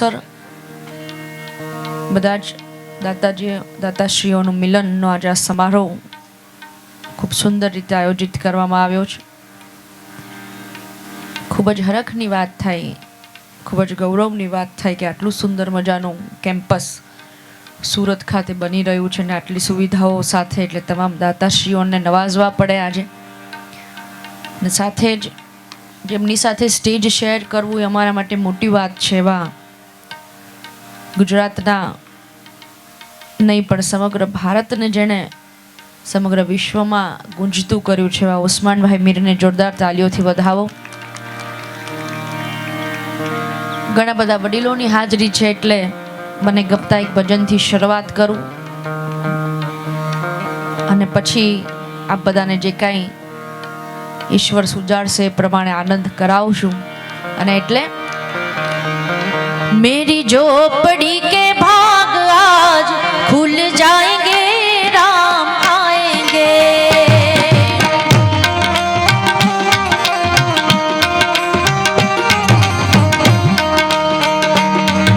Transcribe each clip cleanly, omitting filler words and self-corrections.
Sir બધા જ દાતાશ્રીઓનું મિલનનો આજે આ સમારોહ ખૂબ સુંદર રીતે આયોજિત કરવામાં આવ્યો છે. ખૂબ જ હરખની વાત થાય, ખૂબ જ ગૌરવની વાત થાય કે આટલું સુંદર મજાનું કેમ્પસ સુરત ખાતે બની રહ્યું છે ને આટલી સુવિધાઓ સાથે, એટલે તમામ દાતાશ્રીઓને નવાજવા પડે આજે. ને સાથે જ જેમની સાથે સ્ટેજ શેર કરવું એ અમારા માટે મોટી વાત છે. એવા ગુજરાતના નહીં પણ સમગ્ર ભારતને જેણે સમગ્ર વિશ્વમાં ગુંજતું કર્યું છે એવા ઉસ્માનભાઈ મીરને જોરદાર તાલીઓથી વધાવો. ઘણા બધા વડીલોની હાજરી છે એટલે મને ગમતા એક ભજનથી શરૂઆત કરું અને પછી આપ બધાને જે કાંઈ ઈશ્વર સુજાડશે એ પ્રમાણે આનંદ કરાવશું. અને એટલે मेरी झोपड़ी के भाग आज खुल जाएंगे, राम आएंगे.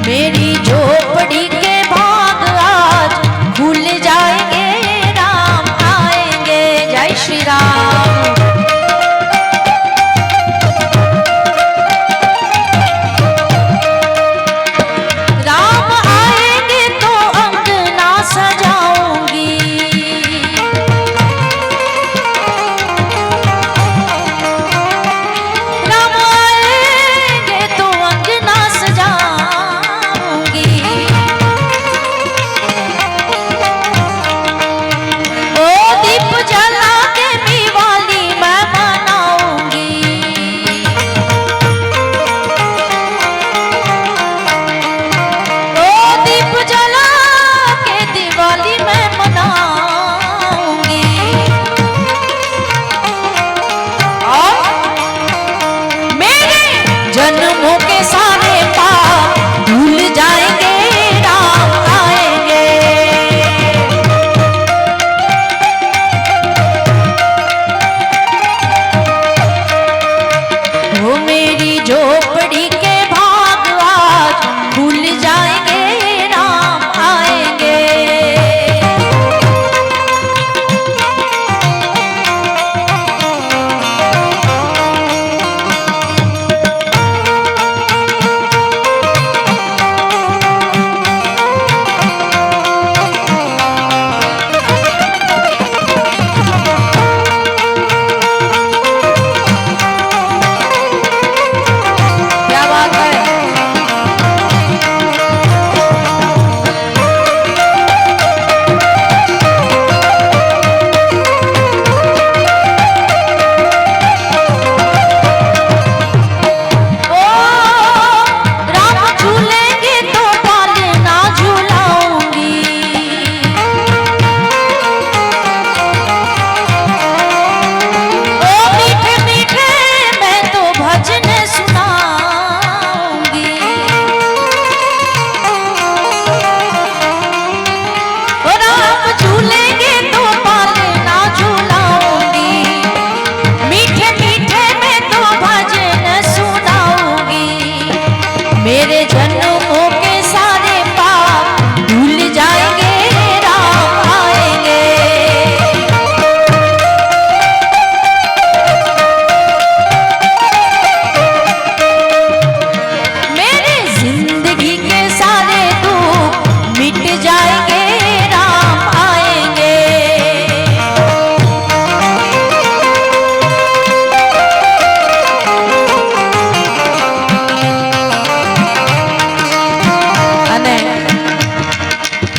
मेरी झोपड़ी के भाग आज खुल जाएंगे, राम आएंगे. जय श्री राम.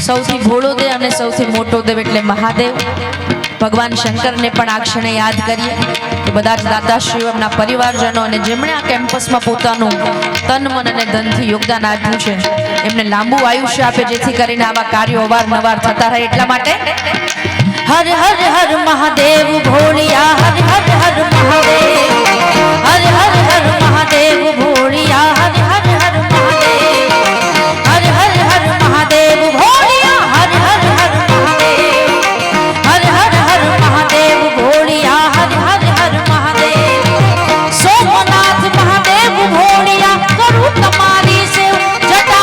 સૌથી ભોળો દેવ અને સૌથી મોટો દેવ એટલે મહાદેવ ભગવાન શંકરને પણ આ ક્ષણે યાદ કરીએ કે બધા જ દાતાશ્રીઓ, એમના પરિવારજનો અને જેમણે આ કેમ્પસમાં પોતાનું તન મન અને ધનથી યોગદાન આપ્યું છે એમને લાંબુ આયુષ્ય આપે, જેથી કરીને આવા કાર્યો અવારનવાર થતા રહે. એટલા માટે હર હર હર મહાદેવ ભોળિયા, હર હર હર મહાદેવ, હર હર હર મહાદેવ ભોળિયા, હર હર હર મહાદેવ, હર હર હર મહાદેવ ભોળિયા, હર હર હર મહાદેવ, હર હર હર મહાદેવ ભોળિયા, હર હર હર મહાદેવ. સોમનાથ મહાદેવ ભોળિયા, કરું તમારી સેવ જટા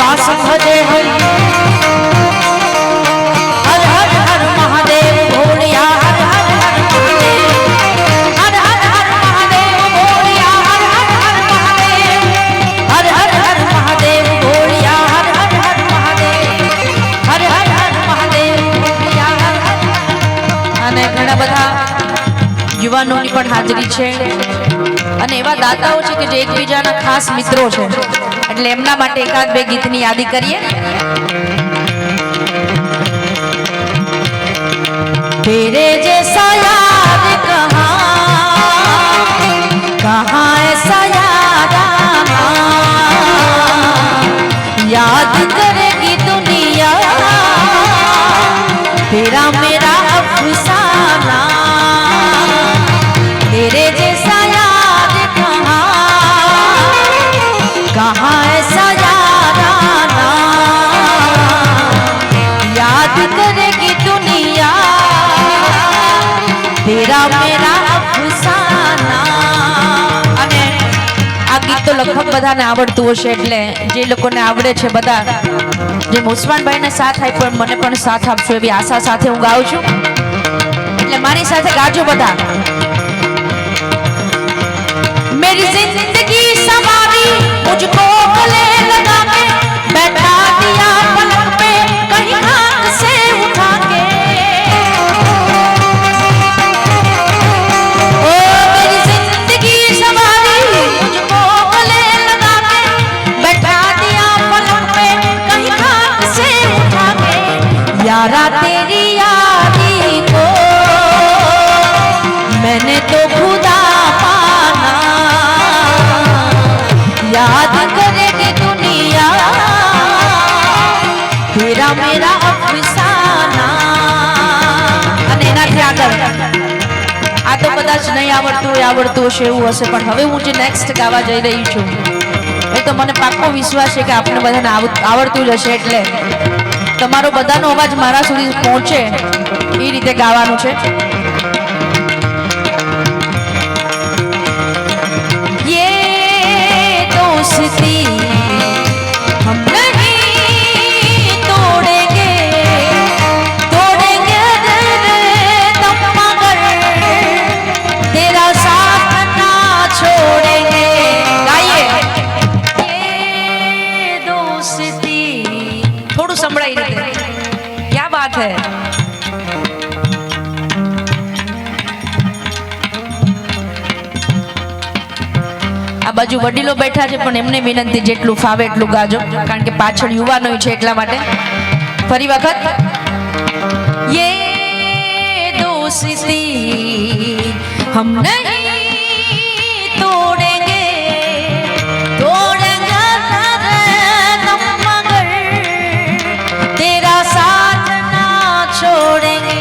श्रीवास भजे हरि हर हर हर महादेव भोलिया हर हर हर महादेव हर हर हर महादेव भोलिया हर हर हर महादेव हर हर हर महादेव भोलिया हर हर हर महादेव हर हर हर महादेव भोलिया हर हर અને ઘણા બધા યુવાનોની પણ હાજરી છે અને એવા દાતાઓ છે કે જે એકબીજાના ખાસ મિત્રો છે એટલે એમના માટે એકાદ બે ગીતની યાદી કરીએ तेरे जैसा यार कहाँ ऐसा यार आना याद करेगी दुनिया तेरा मेरा अफसाना तेरे जैसा यार कहाँ ऐसा यार आना याद करेगी दुनिया तेरा मेरा अफसाना અને આ ગીત તો લગભગ બધાને આવડતું હશે એટલે જે લોકોને આવડે છે બધા જે મુસ્માનભાઈને સાથ આપ્યો મને પણ સાથ આપશો એવી આશા સાથે હું ગાઉં છું એટલે મારી સાથે ગાજો બધા मेरी जिंदगी सवारी मुझको गले लगा के बैठा दिया पलक पे कहीं आंख से उठा के ओ मेरी जिंदगी सवारी मुझको गले लगा के बैठा दिया पलक पे कहीं आंख से उठा के यारा तेरी यारी को मैंने तो खुदा याद करेगी दुनिया तेरा मेरा अफसाना અને એનાથી આગળ આ તો કદાચ નહીં આવડતું હશે એવું હશે પણ હવે હું જે નેક્સ્ટ ગાવા જઈ રહી છું એ તો મને પાક્કો વિશ્વાસ છે કે આપણે બધાને આવડતું જ હશે એટલે તમારો બધાનો અવાજ મારા સુધી પહોંચે એ રીતે ગાવાનું છે हम नहीं तोड़ेंगे तोड़ेंगे दम मगर तेरा साथ ना छोड़ेंगे गाइए ये दोस्ती थोड़ू संभळाई રીતે क्या बात है આ બાજુ વડીલો બેઠા છે પણ એમને વિનંતી જેટલું ફાવે એટલું ગાજો કારણ કે પાછળ યુવાનો છે એટલા માટે ફરી વખત ये दोस्ती हम नहीं तोड़ेंगे तोड़ेंगे दम मगर तेरा साथ ना छोड़ेंगे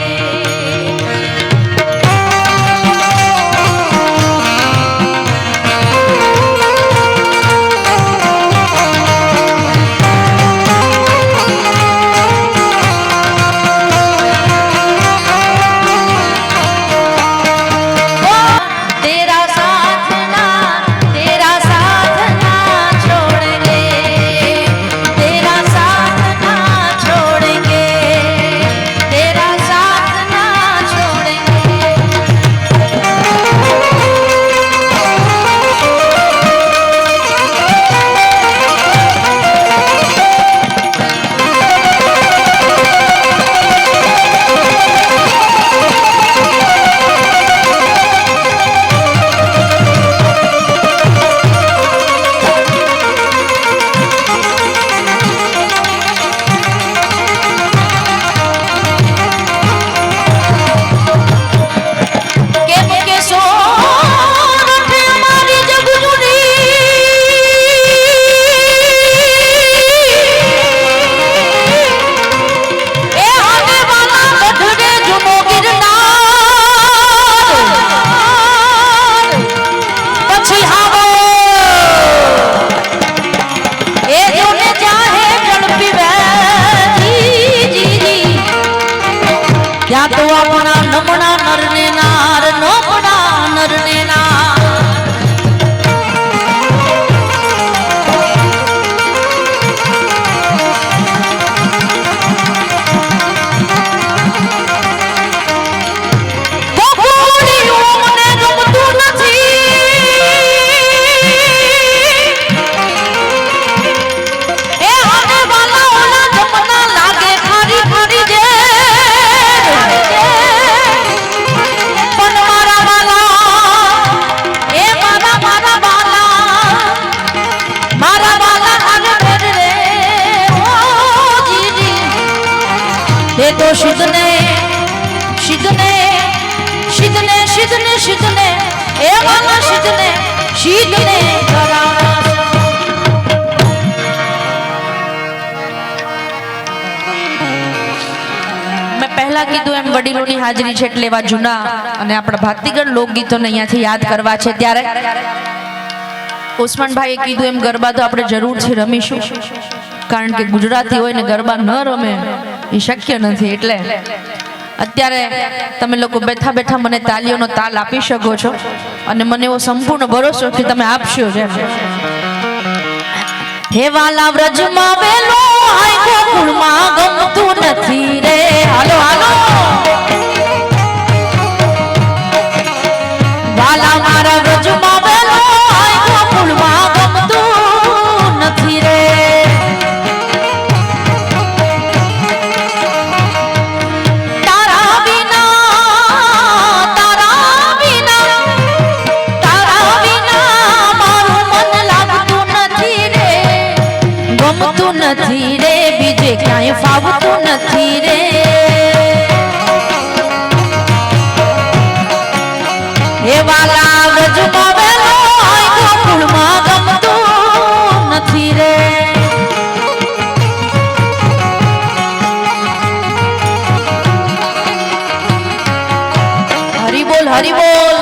તો સિદ્ધને સિદ્ધને સિદ્ધને સિદ્ધને સિદ્ધને એ વાલા સિદ્ધને સિદ્ધને મેં પહેલા કીધું એમ વડીલોની હાજરી છે એટલે એવા જૂના અને આપણા ભાતીગળ લોકગીતોને અહીંયાથી યાદ કરવા છે ત્યારે ઉસ્માનભાઈએ કીધું એમ ગરબા તો આપણે જરૂરથી રમીશું કારણ કે ગુજરાતી હોય ને ગરબા ન રમે એ શક્ય નથી એટલે અત્યારે તમે લોકો બેઠા બેઠા મને તાલીઓનો તાલ આપી શકો છો અને મને એવો સંપૂર્ણ ભરોસો કે તમે આપશો જ હે વાલા વ્રજમાં વેલો આય ગોકુળમાં ગમતું નથી રે હાલો હાલો વાલા મારા વ્રજમાં વેલો આય ગોકુળમાં ગમતું નથી રે નથી રે બીજે ક્યાંય ફાવતું નથી રે હે વાલા વ્રજમાં વેલો આય ગોકુળમાં ગમતું નથી રે હરી બોલ હરી બોલ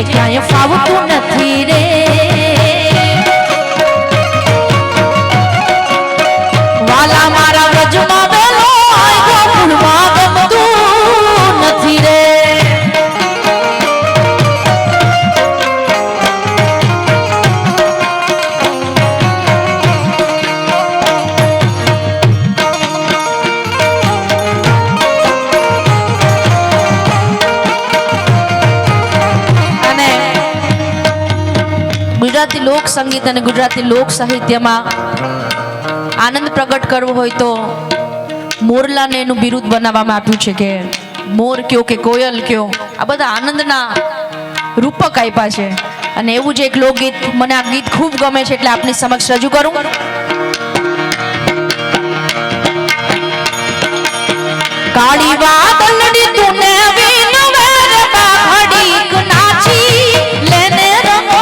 ક્યાંય ફાવતું નથી રે વાલા મારા વ્રજમાં વેલો આય ગોકુળમાં ગમતું નથી રે ગુજરાતી લોક સંગીત અને ગુજરાતી લોક સાહિત્યમાં આનંદ પ્રગટ કરવો હોય તો મોરલાને એનું બિરુદ બનાવવામાં આપ્યું છે કે મોર કયો કે કોયલ કયો આ બધા આનંદના રૂપક આપ્યા છે અને એવું જ એક લોકગીત મને આ ગીત ખૂબ ગમે છે એટલે આપની સમક્ષ રજૂ કરું કાળી વાદળડી તુને વિનવે રે બાઘડીક નાચી લેને રમો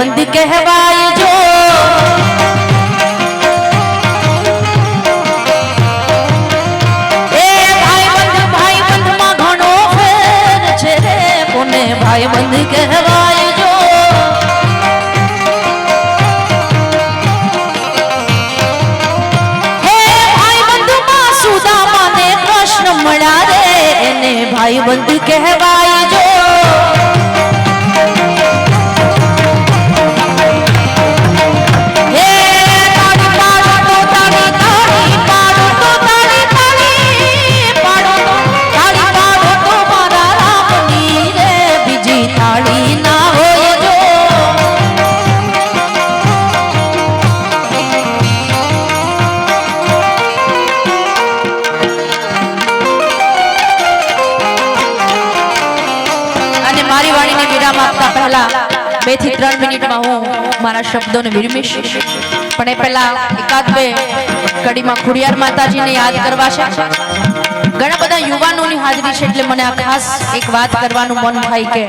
બંધ કહેવાય જો એ ભાઈ બંધમાં ઘણો ફેર છે રે કોને ભાઈ બંધ કહેવાય જો હે ભાઈ બંધમાં સુદામાને કૃષ્ણ મળ્યા રે એને ભાઈ બંધ કહેવાય જો મારી વાણીને વિરામ આપતા પહેલા 2 થી 3 મિનિટમાં હું મારા શબ્દોને વિરમીશ પણ એ પહેલા એકાદ બે કડીમાં ખોડિયાર માતાજીને યાદ કરવા છે ઘણા બધા યુવાનોની હાજરી છે એટલે મને આ ખાસ એક વાત કરવાનું મન થાય કે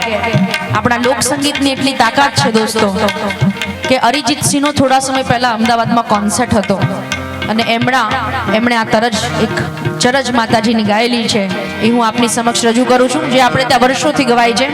આપણા લોક સંગીતની એટલી તાકાત છે દોસ્તો કે અરિજીત સિંહનો થોડા સમય પહેલા અમદાવાદમાં કોન્સર્ટ હતો અને એમણે આ એક ચરજ માતાજીની ગાયેલી છે એ હું આપની સમક્ષ રજૂ કરું છું જે આપણે ત્યાં વર્ષોથી ગવાય છે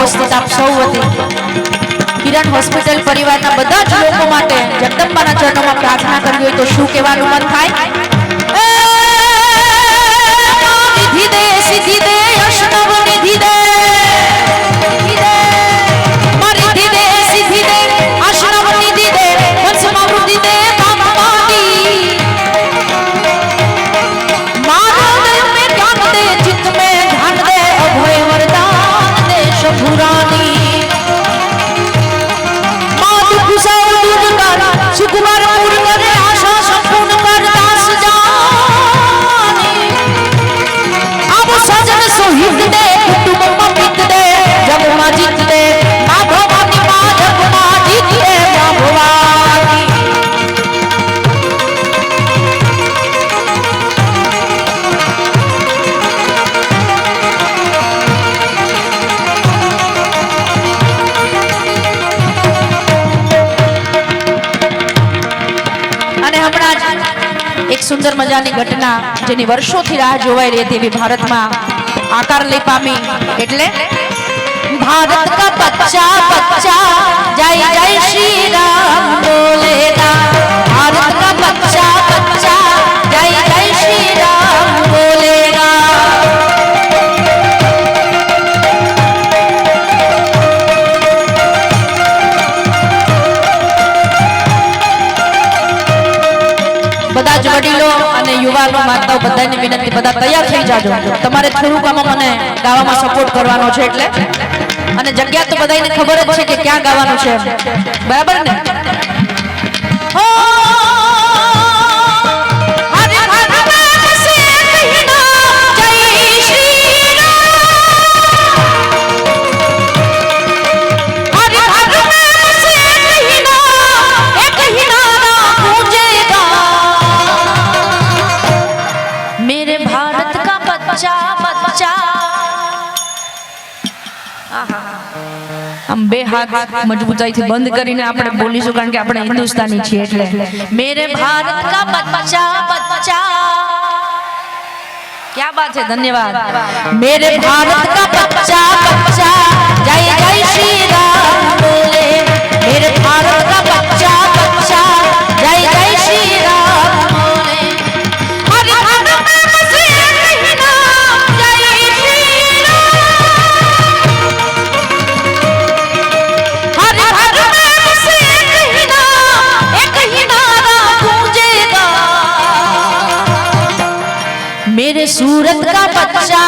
ઉપસ્થિત આપ સૌ વતી કિરણ હોસ્પિટલ પરિવારના બધા જ લોકો માટે જગદંબાના ચરણોમાં પ્રાર્થના કરવી હોય તો શું કહેવાનું મન થાય નિધિ દે સિદ્ધિ દે અષ્ટવ નિધિ દે મારી દે સિદ્ધિ દે અષ્ટવ નિધિ દે વંશમાં વૃદ્ધિ દે કામવાદી મારા દિલ में ज्ञान दे चित्त में ध्यान दे अभय वरदान दे शंभुरानी सुकुमार पूर्ण करे आशा संपूर्ण कर दास जानी अब सजन सोहित दे कुटुंब में पित दे जब मां जीत दे मां भवानी मां जब मां जीत दे मां भवानी एक सुंदर मजानी घटना जेनी वर्षोथी राह जोवाई रही थी भारतમાં आकार લઈ પામી એટલે भारत का बच्चा बच्चा जय जय श्री राम बोलेगा भारत का बच्चा बच्चा जय जय श्री राम बोलेगा જ વડીલો અને યુવાનો માતાઓ બધાને વિનંતી, બધા તૈયાર થઈ જાજો. તમારે થોડુંક આમાં મને ગાવામાં સપોર્ટ કરવાનો છે એટલે. અને જગ્યા તો બધાને ખબર જ છે કે ક્યાં ગાવાનું છે, બરાબર ને? हम बे हाथ मजबूताई थी बंद करीने आपणे बोलीशुं कारण के आपणे हिंदुस्तानी छीए એટલે मेरे भारत का बच्चा बच्चा, क्या बात है, धन्यवाद। मेरे भारत का बच्चा बच्चा जय जय श्री राम बोले, मेरे भारत का बच्चा बच्चा जय जय श्री राम बोले, हरे हरे में से कहना जय श्री राम, हरे हरे में से कहना एक ही नारा गूंजेगा, मेरे सूरत का बच्चा